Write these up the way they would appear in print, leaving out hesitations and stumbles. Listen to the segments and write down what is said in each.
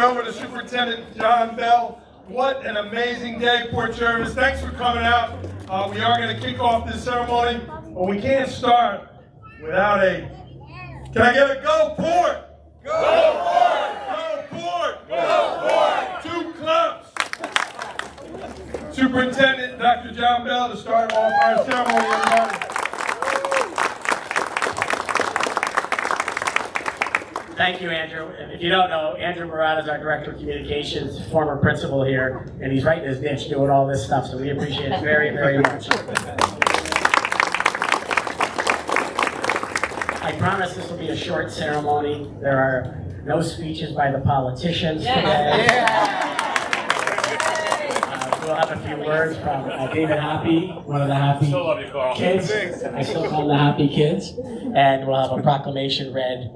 over to Superintendent John Bell. What an amazing day, Port Jervis. Thanks for coming out. We are going to kick off this ceremony, but we can't start without a, can I get a go Port? Go Port! Go Port! Go Port! Two clubs. Superintendent Dr. John Bell to start off our ceremony, everybody. Thank you, Andrew. And if you don't know, Andrew Murat is our Director of Communications, former principal here, and he's right in his niche doing all this stuff, so we appreciate it very, very much. I promise this will be a short ceremony. There are no speeches by the politicians today. We'll have a few words from David Hoppy, one of the Happy Kids. I still call them the Happy Kids. And we'll have a proclamation read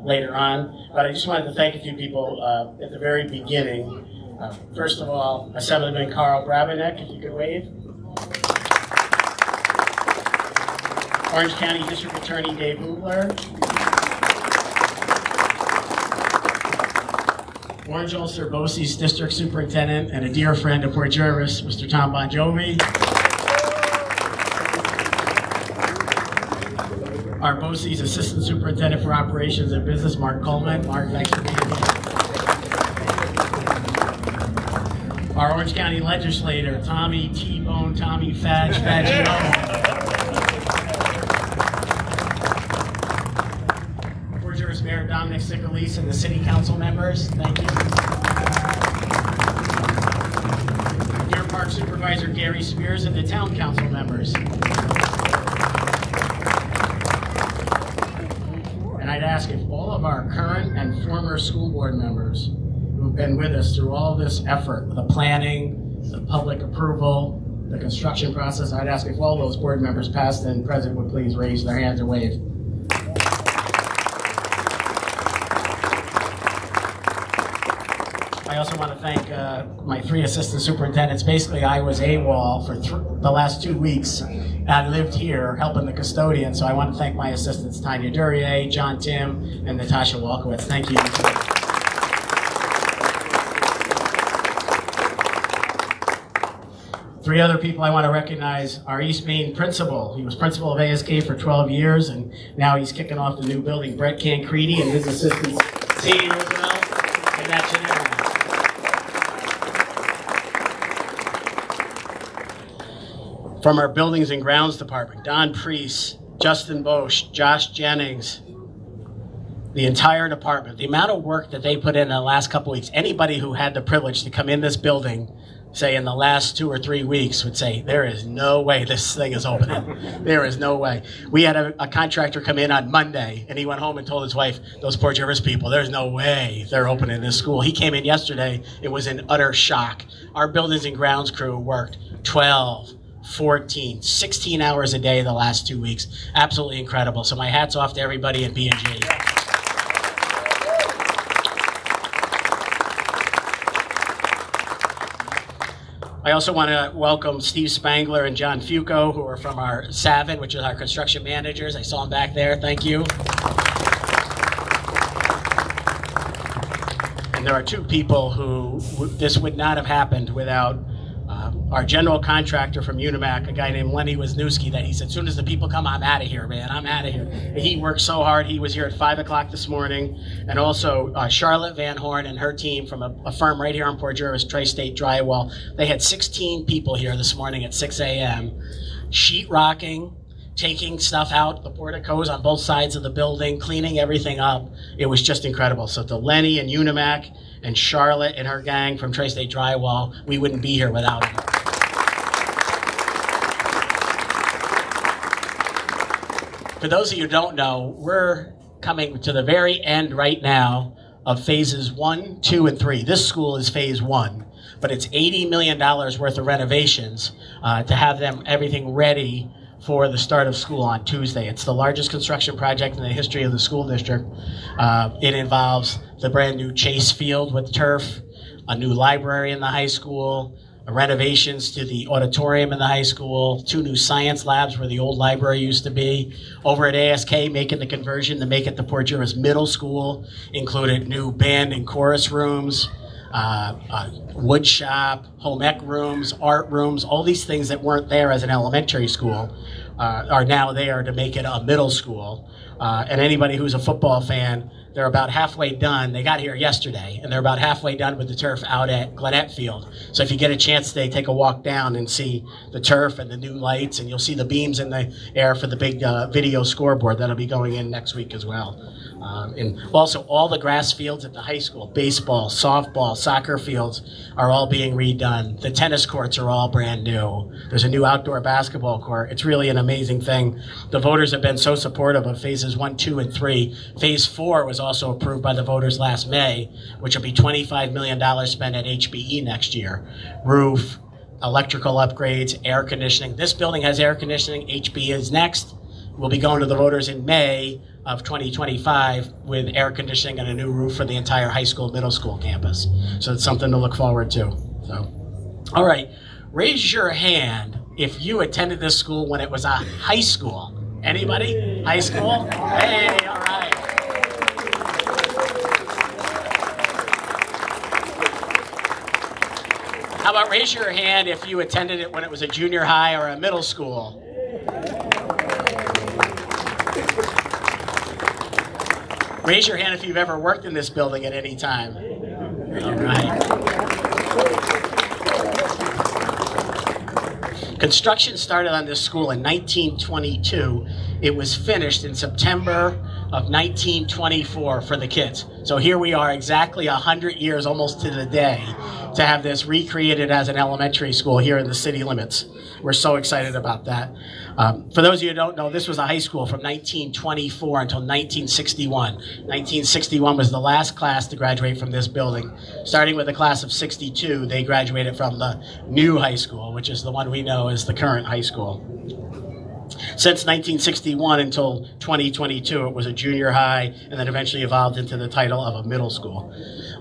later on. But I just wanted to thank a few people at the very beginning. First of all, Assemblyman Carl Brabenek, if you could wave. Orange County District Attorney Dave Hubler. Orange Ulster BOCES District Superintendent and a dear friend of Port Jervis, Mr. Tom Bon Jovi. Our BOCES Assistant Superintendent for Operations and Business, Mark Coleman. Mark, thanks for being here. Our Orange County Legislator, Tommy T-Bone, Tommy Fagiano. Mayor Dominic Sicalese and the City Council members, thank you. Deer Park Supervisor Gary Spears and the Town Council members. And I'd ask if all of our current and former school board members who've been with us through all this effort, the planning, the public approval, the construction process, I'd ask if all those board members, past and present, would please raise their hands and wave. I also want to thank my three assistant superintendents. Basically, I was AWOL for the last 2 weeks. I lived here helping the custodian, so I want to thank my assistants, Tanya Duryea, John Tim, and Natasha Walkowitz. Thank you. 3 other people I want to recognize. Our East Main principal. He was principal of ASK for 12 years, and now he's kicking off the new building. Brett Cancredi and his assistants, Sadie Roosevelt and Matt Gennaro. From our Buildings and Grounds Department, Don Priest, Justin Bosch, Josh Jennings, the entire department, the amount of work that they put in the last couple weeks, anybody who had the privilege to come in this building, say in the last 2 or 3 weeks, would say, there is no way this thing is opening. There is no way. We had a contractor come in on Monday, and he went home and told his wife, those Port Jervis people, there's no way they're opening this school. He came in yesterday, it was in utter shock. Our Buildings and Grounds crew worked 12, 14, 16 hours a day the last 2 weeks. Absolutely incredible. So my hat's off to everybody at B&G. I also want to welcome Steve Spangler and John Fuco, who are from our Savin, which is our construction managers. I saw them back there. Thank you. And there are 2 people who this would not have happened without our general contractor from Unimac, a guy named Lenny Wisniewski, that he said, as soon as the people come, I'm out of here, man. I'm out of here. He worked so hard. He was here at 5 o'clock this morning. And also Charlotte Van Horn and her team from a firm right here on Port Jervis, Tri-State Drywall. They had 16 people here this morning at 6 a.m. sheet rocking, taking stuff out, the porticos on both sides of the building, cleaning everything up. It was just incredible. So to Lenny and Unimac and Charlotte and her gang from Tri-State Drywall, we wouldn't be here without them. For those of you who don't know, we're coming to the very end right now of phases 1, 2, and 3. This school is phase 1, but it's $80 million worth of renovations to have everything ready for the start of school on Tuesday. It's the largest construction project in the history of the school district. It involves the brand new Chase Field with turf, a new library in the high school, renovations to the auditorium in the high school, 2 new science labs where the old library used to be. Over at ASK, making the conversion to make it the Port Jervis Middle School, included new band and chorus rooms, wood shop, home ec rooms, art rooms, all these things that weren't there as an elementary school are now there to make it a middle school. And anybody who's a football fan, they're about halfway done. They got here yesterday, and they're about halfway done with the turf out at Gwinnett Field. So if you get a chance today, take a walk down and see the turf and the new lights, and you'll see the beams in the air for the big video scoreboard that'll be going in next week as well. And also all the grass fields at the high school, baseball, softball, soccer fields are all being redone. The tennis courts are all brand new. There's a new outdoor basketball court. It's really an amazing thing. The voters have been so supportive of phases 1, 2, and 3. Phase 4 was also approved by the voters last May, which will be $25 million spent at HBE next year. Roof, electrical upgrades, air conditioning. This building has air conditioning. HBE is next. We'll be going to the voters in May of 2025 with air conditioning and a new roof for the entire high school, middle school campus. So it's something to look forward to. So, all right, raise your hand if you attended this school when it was a high school. Anybody? High school? Hey, all right. How about raise your hand if you attended it when it was a junior high or a middle school? Raise your hand if you've ever worked in this building at any time. All right. Construction started on this school in 1922. It was finished in September of 1924 for the kids. So here we are exactly 100 years, almost to the day, to have this recreated as an elementary school here in the city limits. We're so excited about that. For those of you who don't know, this was a high school from 1924 until 1961. 1961 was the last class to graduate from this building. Starting with the class of 62, they graduated from the new high school, which is the one we know as the current high school. Since 1961 until 2022, it was a junior high and then eventually evolved into the title of a middle school.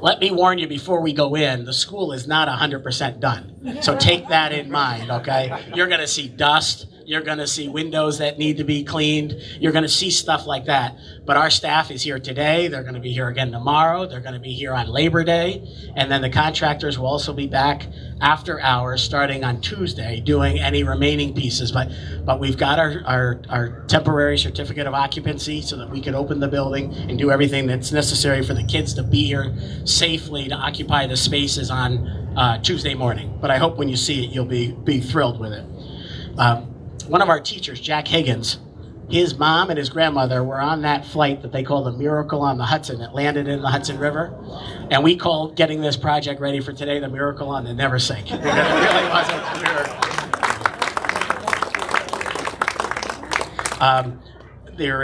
Let me warn you before we go in, the school is not 100% done. So take that in mind, okay? You're going to see dust. You're going to see windows that need to be cleaned. You're going to see stuff like that. But our staff is here today. They're going to be here again tomorrow. They're going to be here on Labor Day. And then the contractors will also be back after hours starting on Tuesday doing any remaining pieces. But we've got our temporary certificate of occupancy so that we can open the building and do everything that's necessary for the kids to be here safely to occupy the spaces on Tuesday morning. But I hope when you see it, you'll be thrilled with it. One of our teachers, Jack Higgins, his mom and his grandmother were on that flight that they call the Miracle on the Hudson that landed in the Hudson River. And we called getting this project ready for today the Miracle on the Never Sink. Because it really wasn't a miracle. There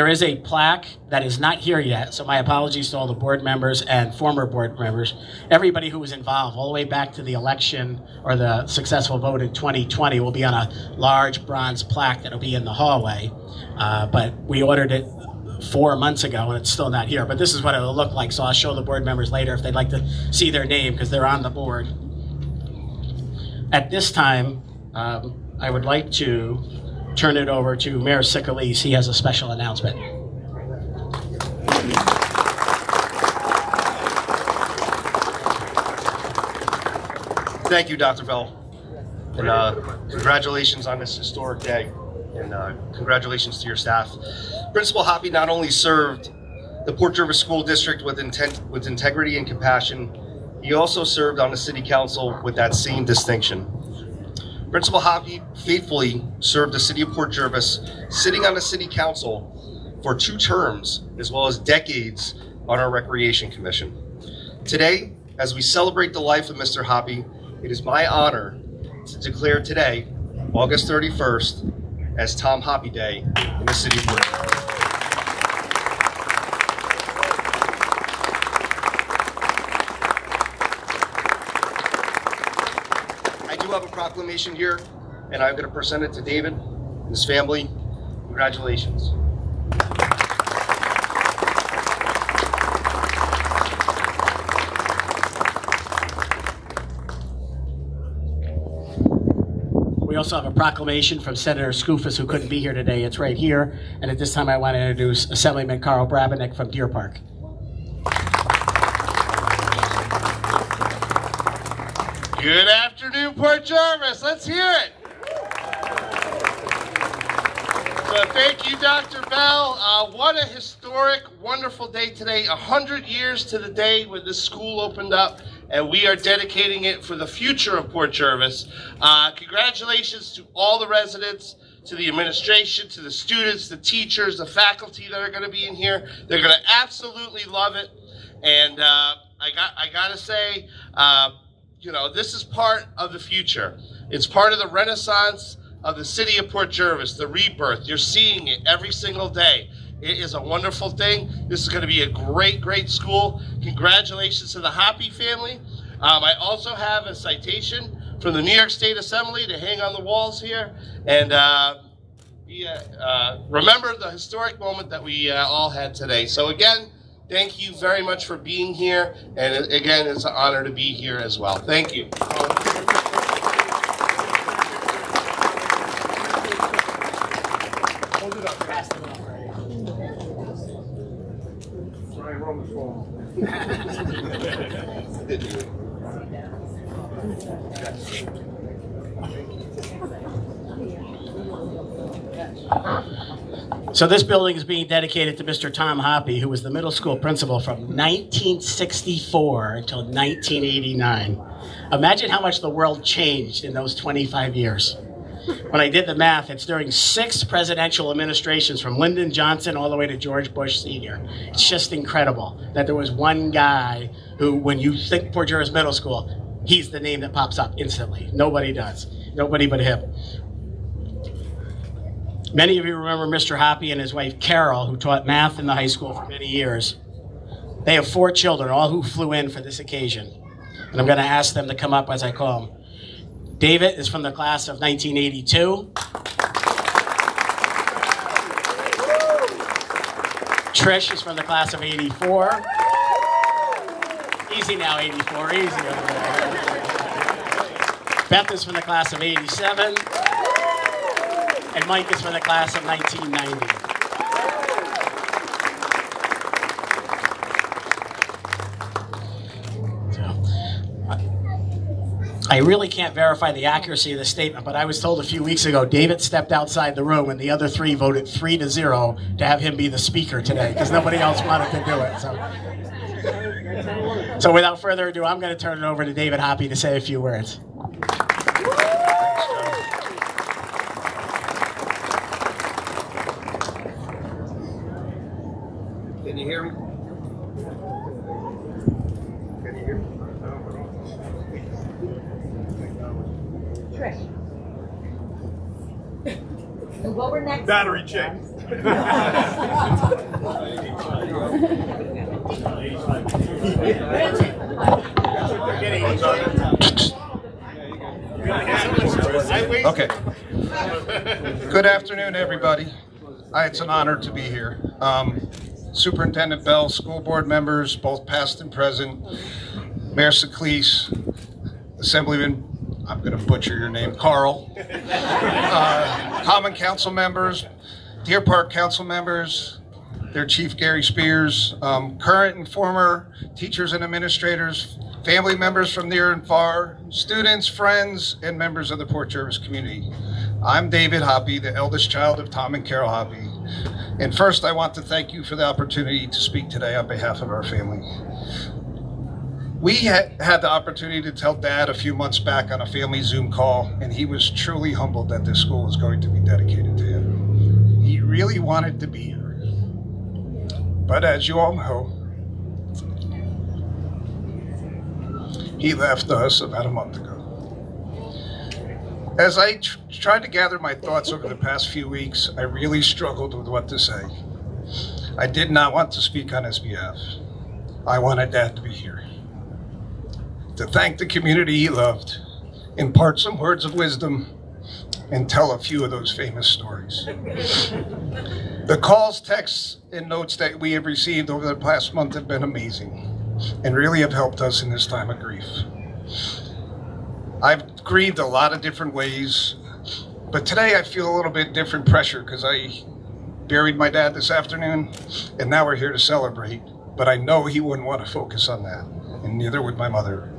is a plaque that is not here yet, so my apologies to all the board members and former board members. Everybody who was involved, all the way back to the election or the successful vote in 2020, will be on a large bronze plaque that will be in the hallway. But we ordered it 4 months ago, and it's still not here. But this is what it will look like, so I'll show the board members later if they'd like to see their name, because they're on the board. At this time, I would like to turn it over to Mayor Sicalese. He has a special announcement. Thank you, Dr. Bell. And congratulations on this historic day. And congratulations to your staff. Principal Hoppy not only served the Port Jervis School District with integrity and compassion, he also served on the City Council with that same distinction. Principal Hoppy faithfully served the City of Port Jervis, sitting on the City Council for 2 terms, as well as decades on our Recreation Commission. Today, as we celebrate the life of Mr. Hoppy, it is my honor to declare today, August 31st, as Tom Hoppy Day in the City of Port Jervis. I have a proclamation here, and I'm going to present it to David and his family. Congratulations. also have a proclamation from Senator Skoufis, who couldn't be here today. It's right here. And at this time, I want to introduce Assemblyman Carl Brabenec from Deer Park. Good afternoon, Port Jervis. Let's hear it. So thank you, Dr. Bell. What a historic, wonderful day today. 100 years to the day when this school opened up, and we are dedicating it for the future of Port Jervis. Congratulations to all the residents, to the administration, to the students, the teachers, the faculty that are going to be in here. They're going to absolutely love it. And I got to say, you know, this is part of the future. It's part of the renaissance of the city of Port Jervis, the rebirth. You're seeing it every single day. It is a wonderful thing. This is going to be a great, great school. Congratulations to the Hoppy family. I also have a citation from the New York State Assembly to hang on the walls here. And remember the historic moment that we all had today. So again, thank you very much for being here. And again, it's an honor to be here as well. Thank you. Hold it up. Pass them up. Ryan, we're on the phone. So this building is being dedicated to Mr. Tom Hoppy, who was the middle school principal from 1964 until 1989. Imagine how much the world changed in those 25 years. When I did the math, it's during 6 presidential administrations from Lyndon Johnson all the way to George Bush Sr. It's just incredible that there was one guy who, when you think Port Jervis Middle School, he's the name that pops up instantly. Nobody does. Nobody but him. Many of you remember Mr. Hoppy and his wife Carol, who taught math in the high school for many years. They have 4 children, all who flew in for this occasion. And I'm going to ask them to come up as I call them. David is from the class of 1982. Trish is from the class of 84. Easy now, 84, easy. Beth is from the class of 87. And Mike is from the class of 1990. I really can't verify the accuracy of the statement, but I was told a few weeks ago David stepped outside the room and the other 3 voted 3-0 to have him be the speaker today because nobody else wanted to do it. So without further ado, I'm going to turn it over to David Hoppy to say a few words. Can you hear me? Can you hear me? Trish. What we're next? Battery check. Okay. Good afternoon, everybody. It's an honor to be here. Superintendent Bell, school board members, both past and present, Mayor Seclise, Assemblyman, I'm going to butcher your name, Carl, Common Council members, Deer Park Council members, their Chief Gary Spears, current and former teachers and administrators, family members from near and far, students, friends, and members of the Port Jervis community. I'm David Hoppy, the eldest child of Tom and Carol Hoppy. And first, I want to thank you for the opportunity to speak today on behalf of our family. We had the opportunity to tell Dad a few months back on a family Zoom call, and he was truly humbled that this school was going to be dedicated to him. He really wanted to be here. But as you all know, he left us about a month ago. As I tried to gather my thoughts over the past few weeks, I really struggled with what to say. I did not want to speak on his behalf. I wanted Dad to be here, to thank the community he loved, impart some words of wisdom, and tell a few of those famous stories. The calls, texts, and notes that we have received over the past month have been amazing and really have helped us in this time of grief. I've grieved a lot of different ways, But today I feel a little bit different pressure because I buried my dad this afternoon, and now we're here to celebrate. But I know he wouldn't want to focus on that, and neither would my mother.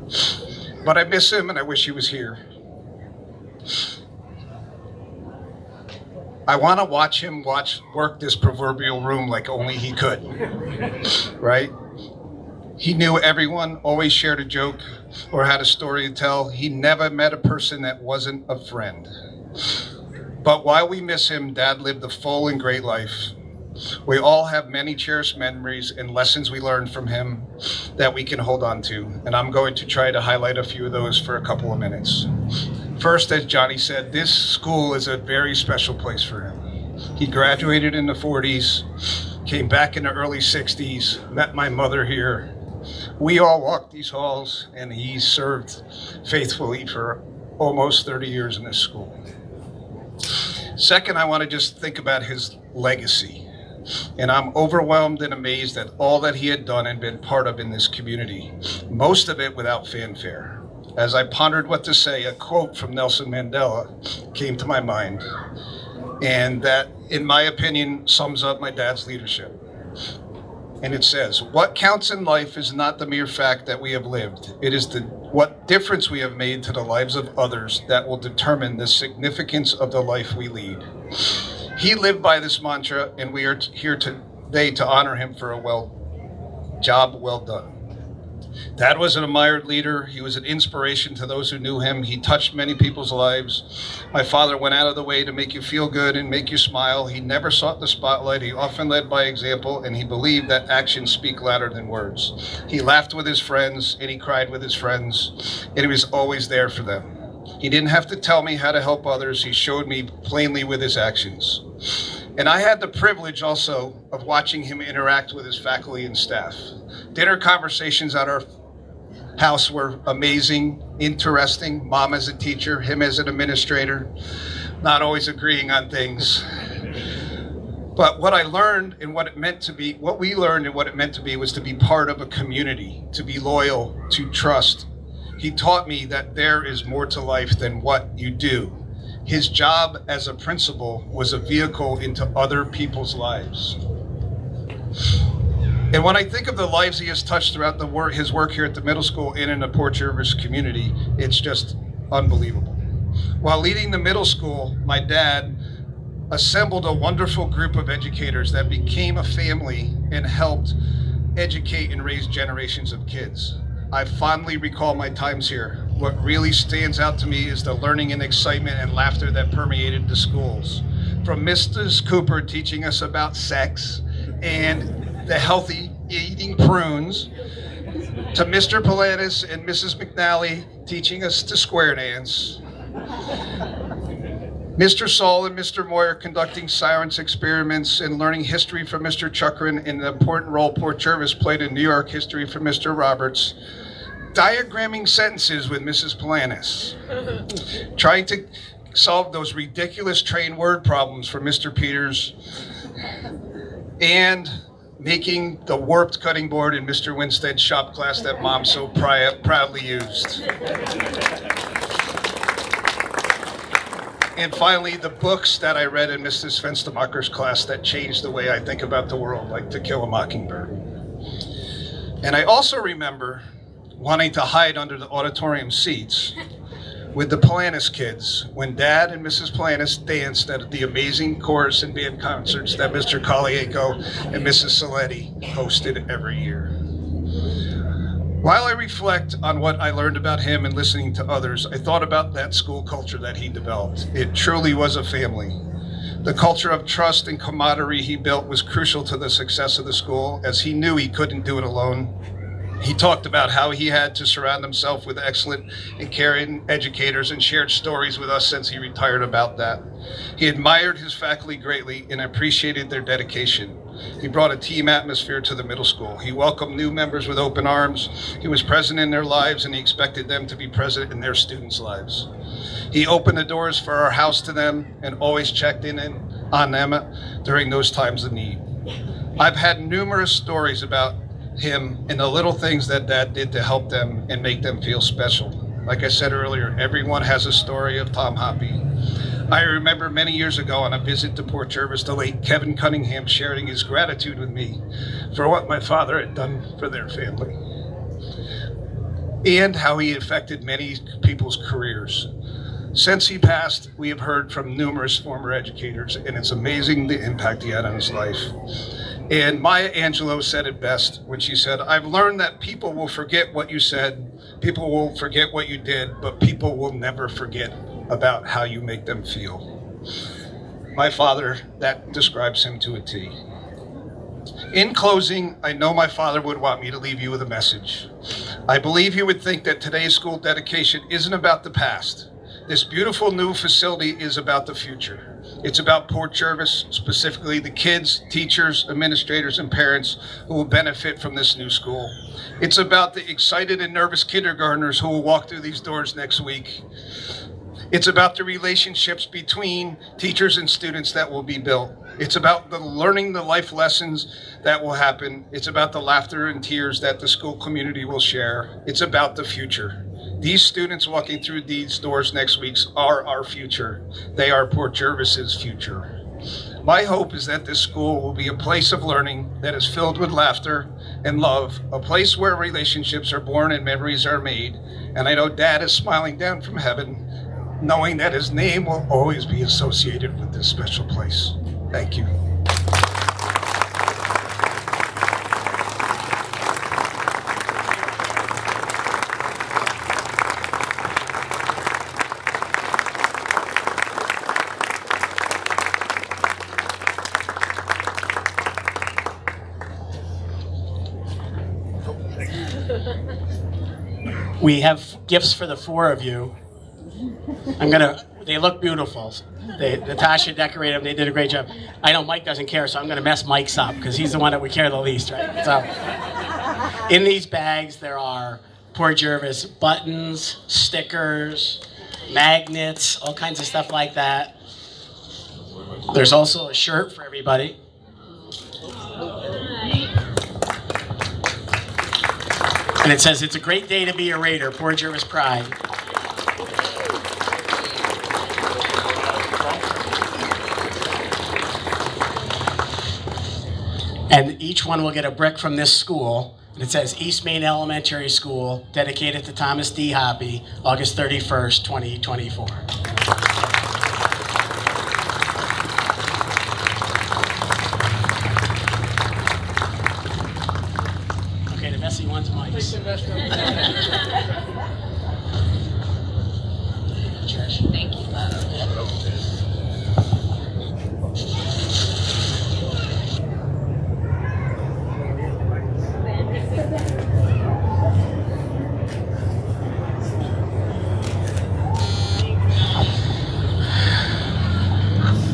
But I miss him, and I wish he was here. I want to watch him work this proverbial room like only he could, right? He knew everyone, always shared a joke or had a story to tell. He never met a person that wasn't a friend. But while we miss him, Dad lived a full and great life. We all have many cherished memories and lessons we learned from him that we can hold on to. And I'm going to try to highlight a few of those for a couple of minutes. First, as Johnny said, this school is a very special place for him. He graduated in the 40s, came back in the early 60s, met my mother here. We all walked these halls, and he served faithfully for almost 30 years in this school. Second, I want to just think about his legacy. And I'm overwhelmed and amazed at all that he had done and been part of in this community, most of it without fanfare. As I pondered what to say, a quote from Nelson Mandela came to my mind, and that, in my opinion, sums up my dad's leadership. And it says, "What counts in life is not the mere fact that we have lived. It is what difference we have made to the lives of others that will determine the significance of the life we lead." He lived by this mantra, and we are here today to honor him for a job well done. Dad was an admired leader. He was an inspiration to those who knew him. He touched many people's lives. My father went out of the way to make you feel good and make you smile. He never sought the spotlight. He often led by example, and he believed that actions speak louder than words. He laughed with his friends, and he cried with his friends, and he was always there for them. He didn't have to tell me how to help others. He showed me plainly with his actions. And I had the privilege also of watching him interact with his faculty and staff. Dinner conversations at our house were amazing, interesting. Mom as a teacher, him as an administrator, not always agreeing on things. But what I learned and what it meant to be, what we learned and what it meant to be was to be part of a community, to be loyal, to trust. He taught me that there is more to life than what you do. His job as a principal was a vehicle into other people's lives. And when I think of the lives he has touched throughout his work here at the middle school and in the Port Jervis community, it's just unbelievable. While leading the middle school, my dad assembled a wonderful group of educators that became a family and helped educate and raise generations of kids. I fondly recall my times here. What really stands out to me is the learning and excitement and laughter that permeated the schools. From Mrs. Cooper teaching us about sex and the healthy eating prunes, to Mr. Polanis and Mrs. McNally teaching us to square dance, Mr. Saul and Mr. Moyer conducting science experiments and learning history from Mr. Chukrin, and the important role Port Jervis played in New York history from Mr. Roberts, diagramming sentences with Mrs. Polanis, trying to solve those ridiculous train word problems for Mr. Peters, and making the warped cutting board in Mr. Winstead's shop class that Mom so proudly used. And finally, the books that I read in Mrs. Fenstermacher's class that changed the way I think about the world, like To Kill a Mockingbird. And I also remember wanting to hide under the auditorium seats with the Polanis kids when Dad and Mrs. Polanis danced at the amazing chorus and band concerts that Mr. Caliaco and Mrs. Saletti hosted every year. While I reflect on what I learned about him and listening to others, I thought about that school culture that he developed. It truly was a family. The culture of trust and camaraderie he built was crucial to the success of the school, as he knew he couldn't do it alone. He talked about how he had to surround himself with excellent and caring educators and shared stories with us since he retired about that. He admired his faculty greatly and appreciated their dedication. He brought a team atmosphere to the middle school. He welcomed new members with open arms. He was present in their lives, and he expected them to be present in their students' lives. He opened the doors for our house to them and always checked in on them during those times of need. I've had numerous stories about him and the little things that Dad did to help them and make them feel special. Like I said earlier, everyone has a story of Tom Hoppy. I remember many years ago on a visit to Port Jervis, the late Kevin Cunningham sharing his gratitude with me for what my father had done for their family and how he affected many people's careers. Since he passed, we have heard from numerous former educators, and it's amazing the impact he had on his life. And Maya Angelou said it best when she said, "I've learned that people will forget what you said, people will forget what you did, but people will never forget about how you make them feel." My father, that describes him to a T. In closing, I know my father would want me to leave you with a message. I believe he would think that today's school dedication isn't about the past. This beautiful new facility is about the future. It's about Port Jervis, specifically the kids, teachers, administrators, and parents who will benefit from this new school. It's about the excited and nervous kindergartners who will walk through these doors next week. It's about the relationships between teachers and students that will be built. It's about learning the life lessons that will happen. It's about the laughter and tears that the school community will share. It's about the future. These students walking through these doors next week are our future. They are Port Jervis's future. My hope is that this school will be a place of learning that is filled with laughter and love, a place where relationships are born and memories are made. And I know Dad is smiling down from heaven, knowing that his name will always be associated with this special place. Thank you. We have gifts for the four of you. They look beautiful. Natasha decorated them, they did a great job. I know Mike doesn't care, so I'm gonna mess Mike's up because he's the one that we care the least, right? So, in these bags there are Port Jervis buttons, stickers, magnets, all kinds of stuff like that. There's also a shirt for everybody. And it says, "It's a great day to be a Raider, Port Jervis pride." And each one will get a brick from this school. And it says East Main Elementary School, dedicated to Thomas D. Hoppy, August 31st, 2024. Okay, the messy one's Mike's. Thank you,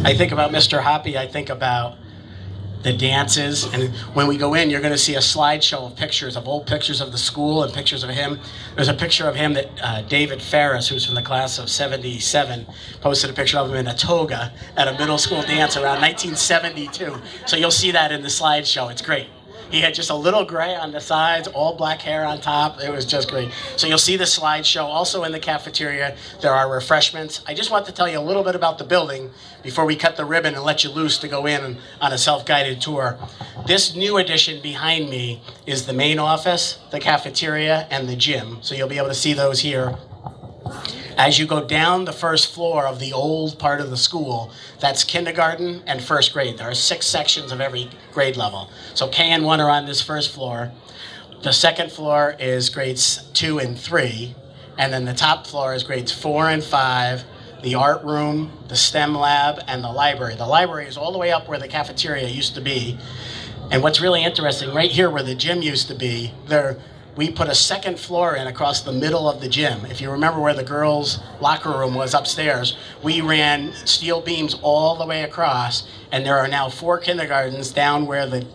I think about Mr. Hoppy, I think about the dances, and when we go in, you're going to see a slideshow of pictures, of old pictures of the school and pictures of him. There's a picture of him that David Ferris, who's from the class of 77, posted a picture of him in a toga at a middle school dance around 1972. So you'll see that in the slideshow. It's great. He had just a little gray on the sides, all black hair on top. It was just great. So you'll see the slideshow. Also in the cafeteria, there are refreshments. I just want to tell you a little bit about the building before we cut the ribbon and let you loose to go in on a self-guided tour. This new addition behind me is the main office, the cafeteria, and the gym. So you'll be able to see those here. As you go down the first floor of the old part of the school, that's kindergarten and first grade. There are 6 sections of every grade level. So K and 1 are on this first floor. The second floor is grades 2 and 3. And then the top floor is grades 4 and 5, the art room, the STEM lab, and the library. The library is all the way up where the cafeteria used to be. And what's really interesting, right here where the gym used to be, we put a second floor in across the middle of the gym. If you remember where the girls' locker room was upstairs, we ran steel beams all the way across, and there are now 4 kindergartens down where the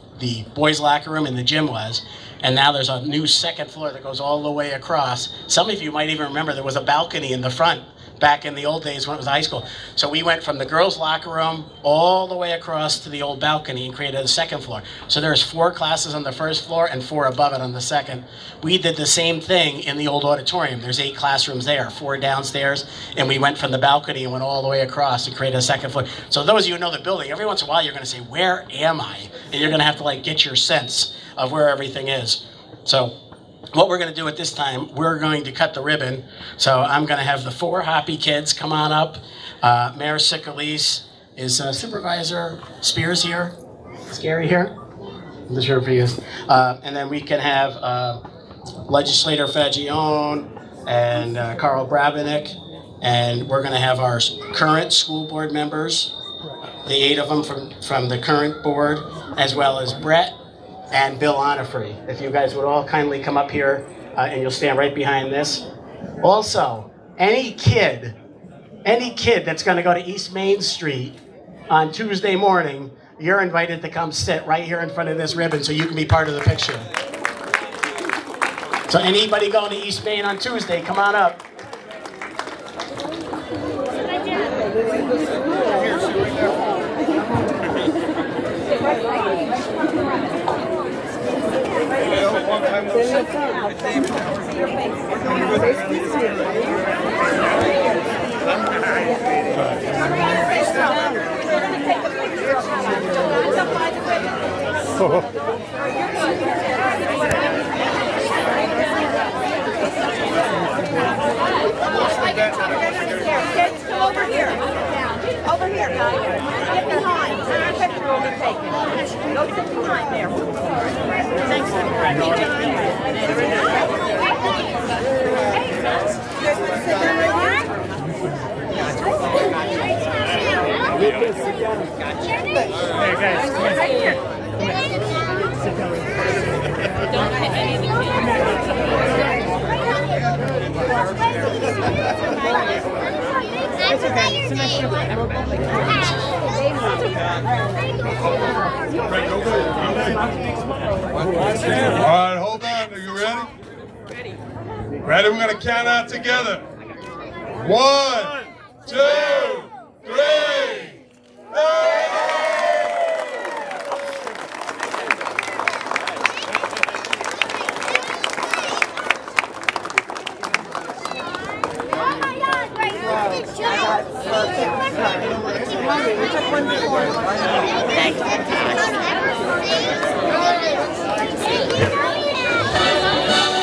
boys' locker room and the gym was. And now there's a new second floor that goes all the way across. Some of you might even remember there was a balcony in the front back in the old days when it was high school. So we went from the girls' locker room all the way across to the old balcony and created a second floor. So there's 4 classes on the first floor and 4 above it on the second. We did the same thing in the old auditorium. There's 8 classrooms there, 4 downstairs, and we went from the balcony and went all the way across and created a second floor. So those of you who know the building, every once in a while you're going to say, where am I? And you're going to have to like get your sense of where everything is. So what we're going to do at this time, we're going to cut the ribbon. So I'm going to have the 4 Hoppy kids come on up. Mayor Sicalis is Supervisor Spears here. Is Gary here? I'm not sure if he is. And then we can have Legislator Fagione and Carl Brabenik. And we're going to have our current school board members, the 8 of them from the current board, as well as Brett and Bill Onifrey. If you guys would all kindly come up here and you'll stand right behind this. Also, any kid that's going to go to East Main Street on Tuesday morning, you're invited to come sit right here in front of this ribbon so you can be part of the picture. So anybody going to East Main on Tuesday, come on up. Over here. Over here, guys. Get behind. Your picture will be taken. Go sit behind there. Thanks. Hey guys, come here. Don't hit any of the It's okay. It's a nice trip. All right, hold on. Are you ready? Ready. Ready? We're going to count out together. 1, 2, 3. Thank you.